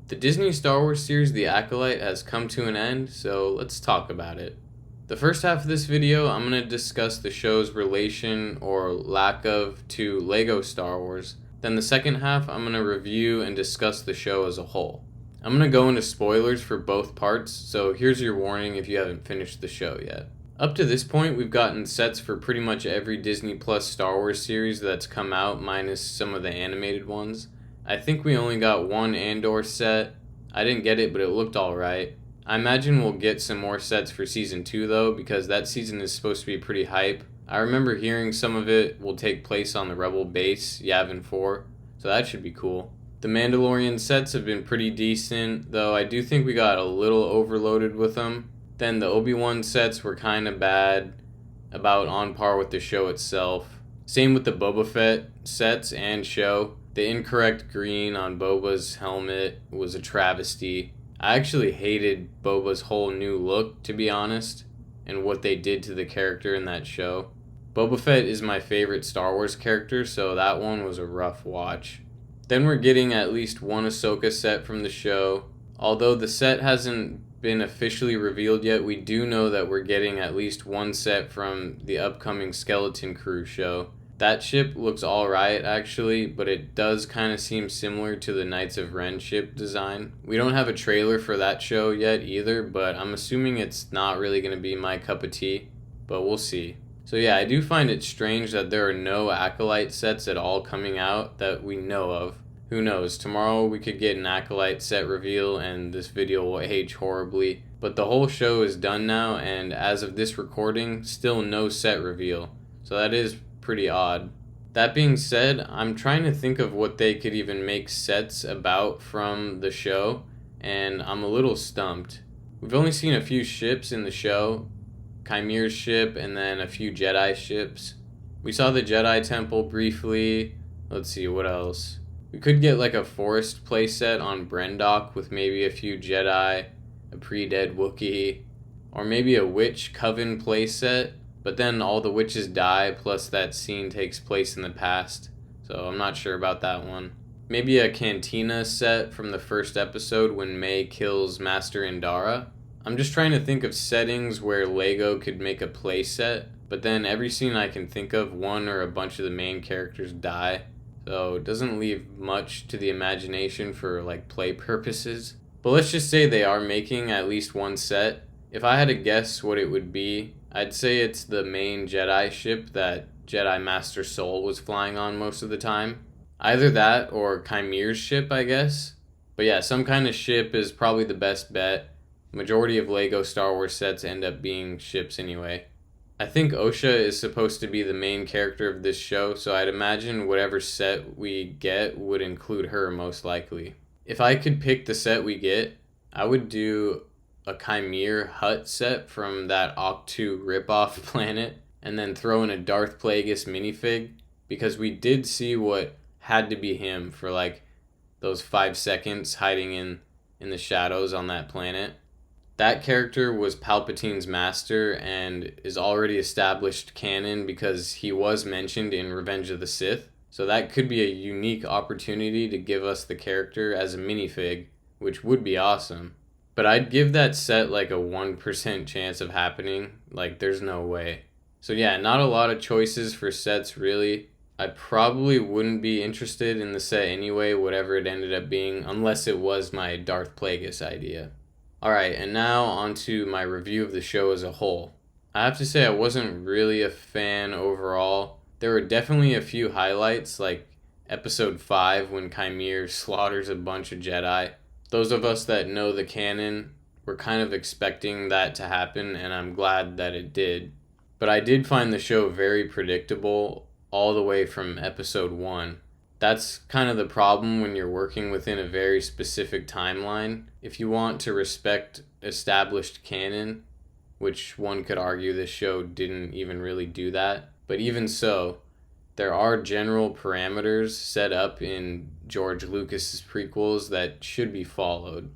The Disney Star Wars series The Acolyte has come to an end, so let's talk about it. The first half of this video, I'm going to discuss the show's relation or lack of to LEGO Star Wars. Then the second half, I'm going to review and discuss the show as a whole. I'm going to go into spoilers for both parts, so here's your warning if you haven't finished the show yet. Up to this point, we've gotten sets for pretty much every Disney Plus Star Wars series that's come out, minus some of the animated ones. I think we only got one Andor set. I didn't get it, but it looked alright. I imagine we'll get some more sets for Season 2 though, because that season is supposed to be pretty hype. I remember hearing some of it will take place on the Rebel base, Yavin 4, so that should be cool. The Mandalorian sets have been pretty decent, though I do think we got a little overloaded with them. Then the Obi-Wan sets were kinda bad, about on par with the show itself. Same with the Boba Fett sets and show. The incorrect green on Boba's helmet was a travesty. I actually hated Boba's whole new look, to be honest, and what they did to the character in that show. Boba Fett is my favorite Star Wars character, so that one was a rough watch. Then we're getting at least one Ahsoka set from the show. Although the set hasn't been officially revealed yet, we do know that we're getting at least one set from the upcoming Skeleton Crew show. That ship looks alright actually, but it does kind of seem similar to the Knights of Ren ship design. We don't have a trailer for that show yet either, but I'm assuming it's not really going to be my cup of tea, but we'll see. So yeah, I do find it strange that there are no Acolyte sets at all coming out that we know of. Who knows, tomorrow we could get an Acolyte set reveal and this video will age horribly. But the whole show is done now, and as of this recording, still no set reveal. So that is pretty odd. That being said, I'm trying to think of what they could even make sets about from the show, and I'm a little stumped. We've only seen a few ships in the show, Chimere's ship and then a few Jedi ships. We saw the Jedi Temple briefly. Let's see, what else? We could get like a forest playset on Brendok with maybe a few Jedi, a pre-dead Wookiee, or maybe a Witch Coven playset. But then all the witches die, plus that scene takes place in the past, so I'm not sure about that one. Maybe a Cantina set from the first episode when May kills Master Indara. I'm just trying to think of settings where LEGO could make a play set, but then every scene I can think of, one or a bunch of the main characters die, so it doesn't leave much to the imagination for like play purposes. But let's just say they are making at least one set. If I had to guess what it would be, I'd say it's the main Jedi ship that Jedi Master Soul was flying on most of the time. Either that or Chimere's ship, I guess. But yeah, some kind of ship is probably the best bet. Majority of LEGO Star Wars sets end up being ships anyway. I think Osha is supposed to be the main character of this show, so I'd imagine whatever set we get would include her most likely. If I could pick the set we get, I would do a Chimere hut set from that Octu ripoff planet, and then throw in a Darth Plagueis minifig, because we did see what had to be him for like those 5 seconds hiding in the shadows on that planet. That character was Palpatine's master and is already established canon because he was mentioned in Revenge of the Sith, so that could be a unique opportunity to give us the character as a minifig, which would be awesome. But I'd give that set like a 1% chance of happening. Like, there's no way. So yeah, not a lot of choices for sets, really. I probably wouldn't be interested in the set anyway, whatever it ended up being, unless it was my Darth Plagueis idea. Alright, and now on to my review of the show as a whole. I have to say I wasn't really a fan overall. There were definitely a few highlights, like Episode 5 when Chimere slaughters a bunch of Jedi. Those of us that know the canon were kind of expecting that to happen, and I'm glad that it did. But I did find the show very predictable all the way from Episode 1. That's kind of the problem when you're working within a very specific timeline. If you want to respect established canon, which one could argue this show didn't even really do that, but even so, there are general parameters set up in George Lucas's prequels that should be followed.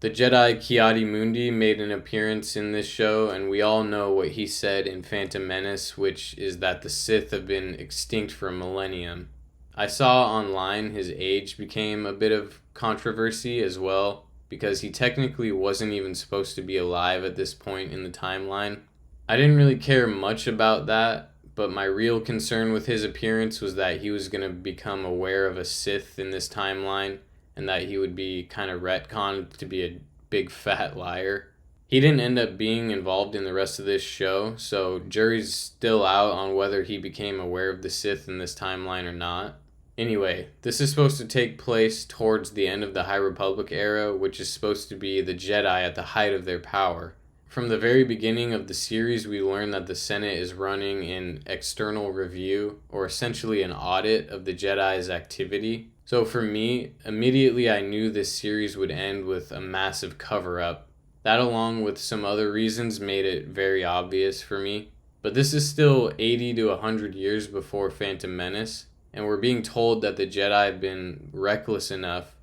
The Jedi Ki-Adi-Mundi made an appearance in this show, and we all know what he said in Phantom Menace, which is that the Sith have been extinct for a millennium. I saw online his age became a bit of controversy as well, because he technically wasn't even supposed to be alive at this point in the timeline. I didn't really care much about that, but my real concern with his appearance was that he was going to become aware of a Sith in this timeline, and that he would be kind of retconned to be a big fat liar. He didn't end up being involved in the rest of this show, so jury's still out on whether he became aware of the Sith in this timeline or not. Anyway, this is supposed to take place towards the end of the High Republic era, which is supposed to be the Jedi at the height of their power. From the very beginning of the series, we learn that the Senate is running an external review, or essentially an audit of the Jedi's activity. So for me, immediately I knew this series would end with a massive cover-up. That, along with some other reasons, made it very obvious for me. But this is still 80 to 100 years before Phantom Menace, and we're being told that the Jedi have been reckless enough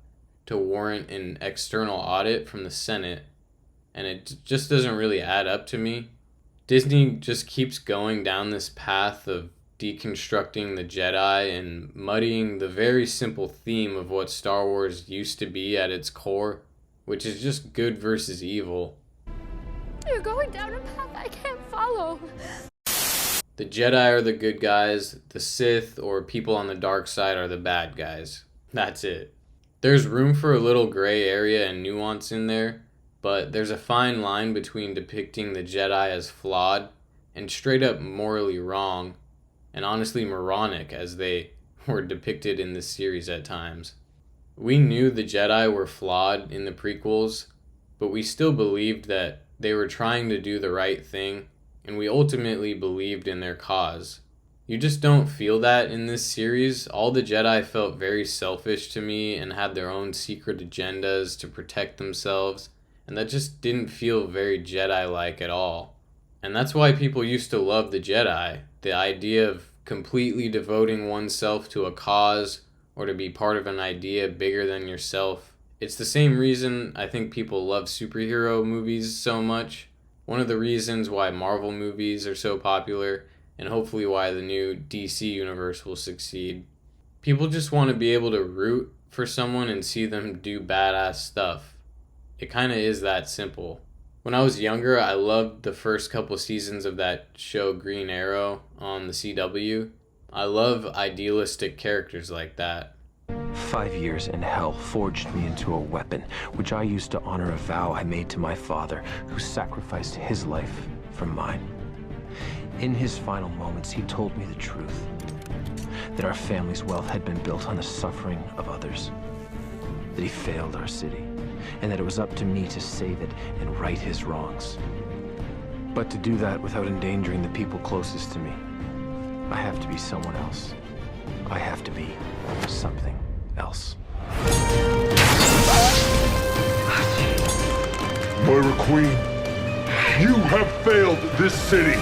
to warrant an external audit from the Senate. And it just doesn't really add up to me. Disney just keeps going down this path of deconstructing the Jedi and muddying the very simple theme of what Star Wars used to be at its core, which is just good versus evil. You're going down a path I can't follow. The Jedi are the good guys, the Sith or people on the dark side are the bad guys. That's it. There's room for a little gray area and nuance in there, but there's a fine line between depicting the Jedi as flawed and straight up morally wrong, and honestly moronic as they were depicted in this series at times. We knew the Jedi were flawed in the prequels, but we still believed that they were trying to do the right thing, and we ultimately believed in their cause. You just don't feel that in this series. All the Jedi felt very selfish to me and had their own secret agendas to protect themselves, and that just didn't feel very Jedi-like at all. And that's why people used to love the Jedi. The idea of completely devoting oneself to a cause or to be part of an idea bigger than yourself. It's the same reason I think people love superhero movies so much. One of the reasons why Marvel movies are so popular, and hopefully why the new DC universe will succeed. People just want to be able to root for someone and see them do badass stuff. It kind of is that simple. When I was younger, I loved the first couple seasons of that show Green Arrow on the CW. I love idealistic characters like that. 5 years in hell forged me into a weapon, which I used to honor a vow I made to my father, who sacrificed his life for mine. In his final moments, he told me the truth, that our family's wealth had been built on the suffering of others, that he failed our city, and that it was up to me to save it and right his wrongs. But to do that without endangering the people closest to me, I have to be someone else. I have to be something else. Moira Queen, you have failed this city!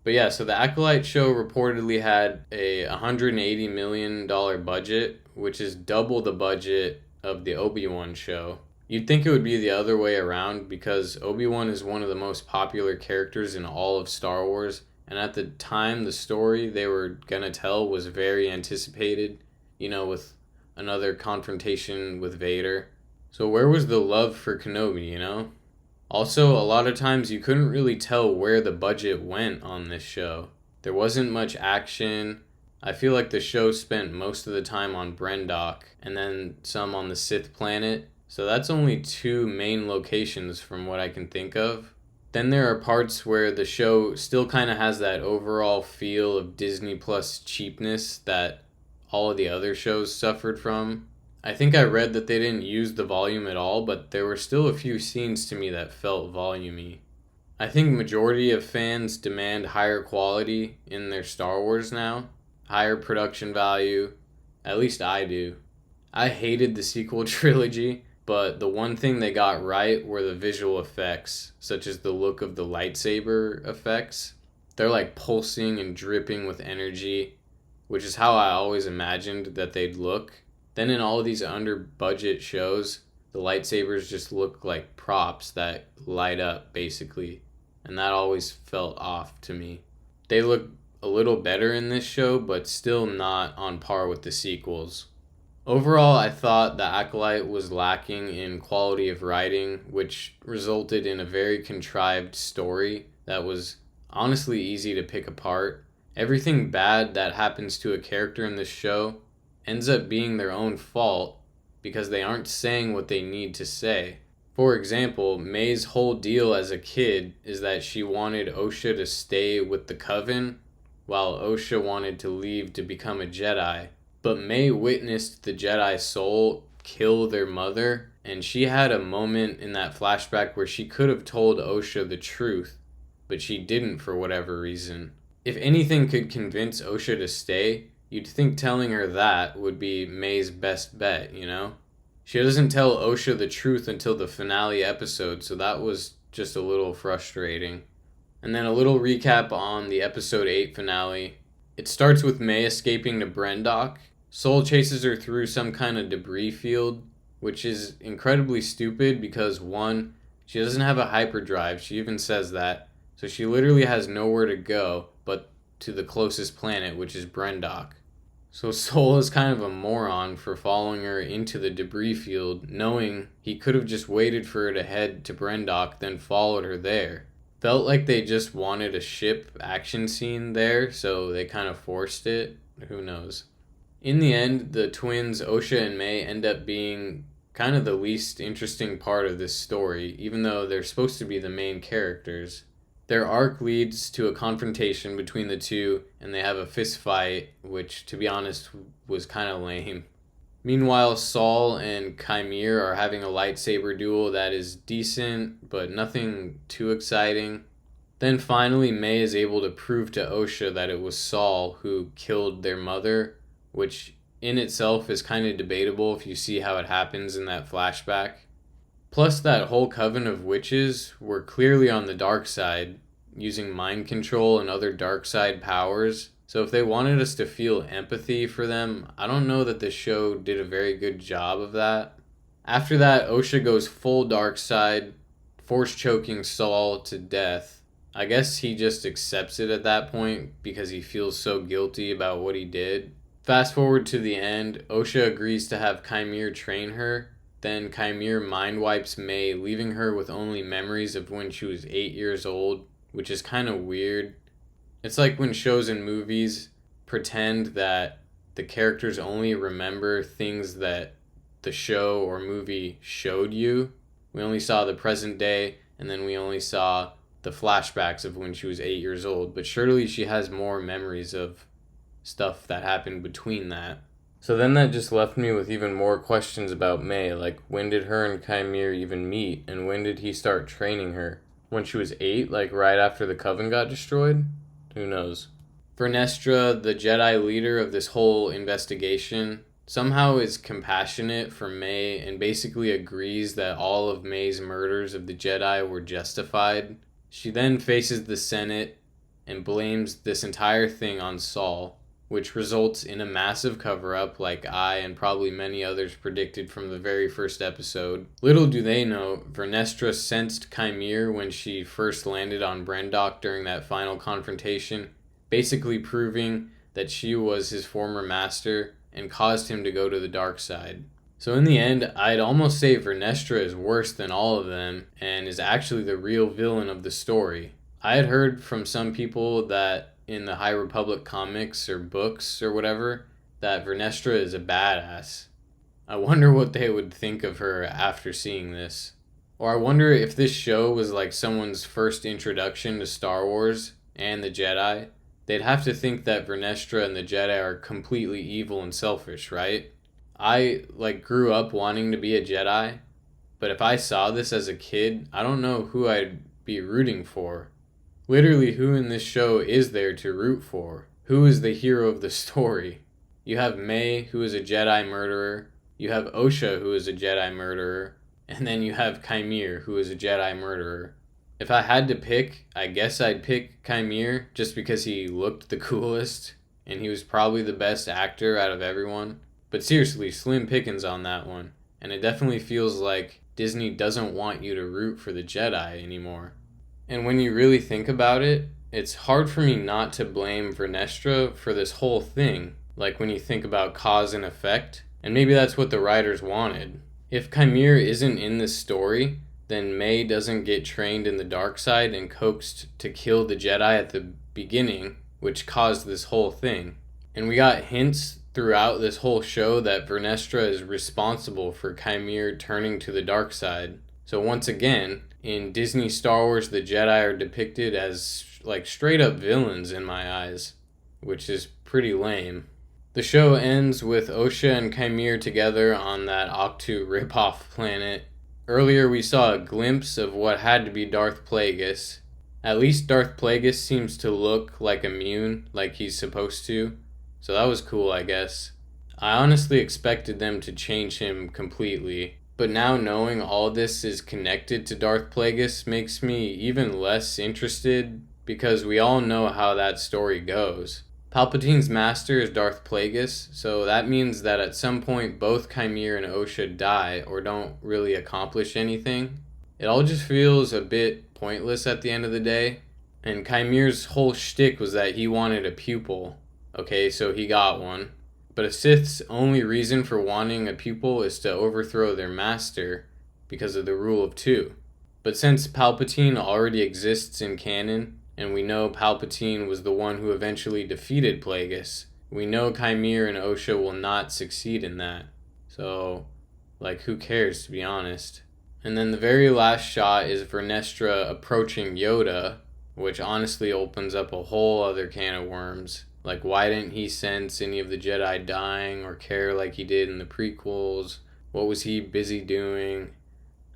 But yeah, so the Acolyte show reportedly had a $180 million budget, which is double the budget of the Obi-Wan show. You'd think it would be the other way around because Obi-Wan is one of the most popular characters in all of Star Wars, and at the time the story they were gonna tell was very anticipated, with another confrontation with Vader. So where was the love for Kenobi, Also, a lot of times you couldn't really tell where the budget went on this show. There wasn't much action. I feel like the show spent most of the time on Brendok and then some on the Sith planet. So that's only 2 main locations from what I can think of. Then there are parts where the show still kind of has that overall feel of Disney Plus cheapness that all of the other shows suffered from. I think I read that they didn't use the volume at all, but there were still a few scenes to me that felt volumey. I think majority of fans demand higher quality in their Star Wars now, higher production value, at least I do. I hated the sequel trilogy, but the one thing they got right were the visual effects, such as the look of the lightsaber effects. They're like pulsing and dripping with energy, which is how I always imagined that they'd look. Then in all of these under-budget shows, the lightsabers just look like props that light up, basically. And that always felt off to me. They look a little better in this show, but still not on par with the sequels. Overall, I thought The Acolyte was lacking in quality of writing, which resulted in a very contrived story that was honestly easy to pick apart. Everything bad that happens to a character in this show ends up being their own fault because they aren't saying what they need to say. For example, May's whole deal as a kid is that she wanted Osha to stay with the Coven, while Osha wanted to leave to become a Jedi. But May witnessed the Jedi soul kill their mother, and she had a moment in that flashback where she could have told Osha the truth, but she didn't for whatever reason. If anything could convince Osha to stay, you'd think telling her that would be May's best bet, you know? She doesn't tell Osha the truth until the finale episode, so that was just a little frustrating. And then a little recap on the episode 8 finale. It starts with May escaping to Brendok. Sol chases her through some kind of debris field, which is incredibly stupid because, one, she doesn't have a hyperdrive, she even says that, so she literally has nowhere to go but to the closest planet, which is Brendok. So Sol is kind of a moron for following her into the debris field, knowing he could have just waited for her to head to Brendok, then followed her there. Felt like they just wanted a ship action scene there, so they kind of forced it. Who knows? In the end, the twins Osha and May end up being kind of the least interesting part of this story, even though they're supposed to be the main characters. Their arc leads to a confrontation between the two, and they have a fist fight, which, to be honest, was kind of lame. Meanwhile, Sol and Chimere are having a lightsaber duel that is decent, but nothing too exciting. Then finally, May is able to prove to Osha that it was Sol who killed their mother, which in itself is kind of debatable if you see how it happens in that flashback. Plus, that whole coven of witches were clearly on the dark side, using mind control and other dark side powers. So if they wanted us to feel empathy for them, I don't know that the show did a very good job of that. After that, Osha goes full dark side, force choking Sol to death. I guess he just accepts it at that point because he feels so guilty about what he did. Fast forward to the end, Osha agrees to have Chimere train her. Then Chimere mind wipes May, leaving her with only memories of when she was 8 years old, which is kind of weird. It's like when shows and movies pretend that the characters only remember things that the show or movie showed you. We only saw the present day, and then we only saw the flashbacks of when she was 8 years old. But surely she has more memories of stuff that happened between that. So then that just left me with even more questions about May, like when did her and Chimere even meet, and when did he start training her? When she was 8, like right after the Coven got destroyed? Who knows? Vernestra, the Jedi leader of this whole investigation, somehow is compassionate for May and basically agrees that all of May's murders of the Jedi were justified. She then faces the Senate and blames this entire thing on Sol, which results in a massive cover-up like I and probably many others predicted from the very first episode. Little do they know, Vernestra sensed Chimere when she first landed on Brendok during that final confrontation, basically proving that she was his former master and caused him to go to the dark side. So in the end, I'd almost say Vernestra is worse than all of them and is actually the real villain of the story. I had heard from some people that in the High Republic comics or books or whatever, that Vernestra is a badass. I wonder what they would think of her after seeing this. Or I wonder if this show was like someone's first introduction to Star Wars and the Jedi. They'd have to think that Vernestra and the Jedi are completely evil and selfish, right? I grew up wanting to be a Jedi, but if I saw this as a kid, I don't know who I'd be rooting for. Literally, who in this show is there to root for? Who is the hero of the story? You have May, who is a Jedi murderer. You have Osha, who is a Jedi murderer. And then you have Chimere, who is a Jedi murderer. If I had to pick, I guess I'd pick Chimere just because he looked the coolest, and he was probably the best actor out of everyone. But seriously, slim pickings on that one. And it definitely feels like Disney doesn't want you to root for the Jedi anymore. And when you really think about it, it's hard for me not to blame Vernestra for this whole thing, like when you think about cause and effect, and maybe that's what the writers wanted. If Chimere isn't in this story, then May doesn't get trained in the dark side and coaxed to kill the Jedi at the beginning, which caused this whole thing. And we got hints throughout this whole show that Vernestra is responsible for Chimere turning to the dark side. So once again, in Disney Star Wars, the Jedi are depicted as like straight up villains in my eyes, which is pretty lame. The show ends with Osha and Chimere together on that Octu ripoff planet. Earlier we saw a glimpse of what had to be Darth Plagueis. At least Darth Plagueis seems to look like immune, like he's supposed to. So that was cool, I guess. I honestly expected them to change him completely. But now knowing all this is connected to Darth Plagueis makes me even less interested, because we all know how that story goes. Palpatine's master is Darth Plagueis, so that means that at some point both Chimere and Osha die or don't really accomplish anything. It all just feels a bit pointless at the end of the day. And Chimere's whole shtick was that he wanted a pupil. Okay, so he got one. But a Sith's only reason for wanting a pupil is to overthrow their master because of the rule of two. But since Palpatine already exists in canon, and we know Palpatine was the one who eventually defeated Plagueis, we know Chimere and Osha will not succeed in that. So, like, who cares, to be honest? And then the very last shot is Vernestra approaching Yoda, which honestly opens up a whole other can of worms. Like, why didn't he sense any of the Jedi dying or care like he did in the prequels? What was he busy doing?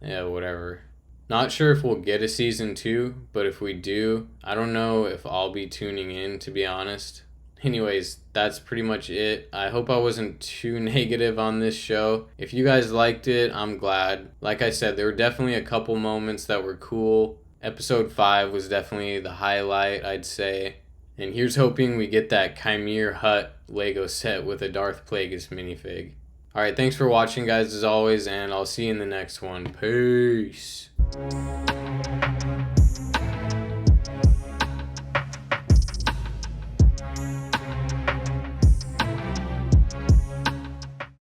Yeah, whatever. Not sure if we'll get a season 2, but if we do, I don't know if I'll be tuning in, to be honest. Anyways, that's pretty much it. I hope I wasn't too negative on this show. If you guys liked it, I'm glad. Like I said, there were definitely a couple moments that were cool. Episode 5 was definitely the highlight, I'd say. And here's hoping we get that Chimere Hut Lego set with a Darth Plagueis minifig. Alright, thanks for watching, guys, as always, and I'll see you in the next one. Peace.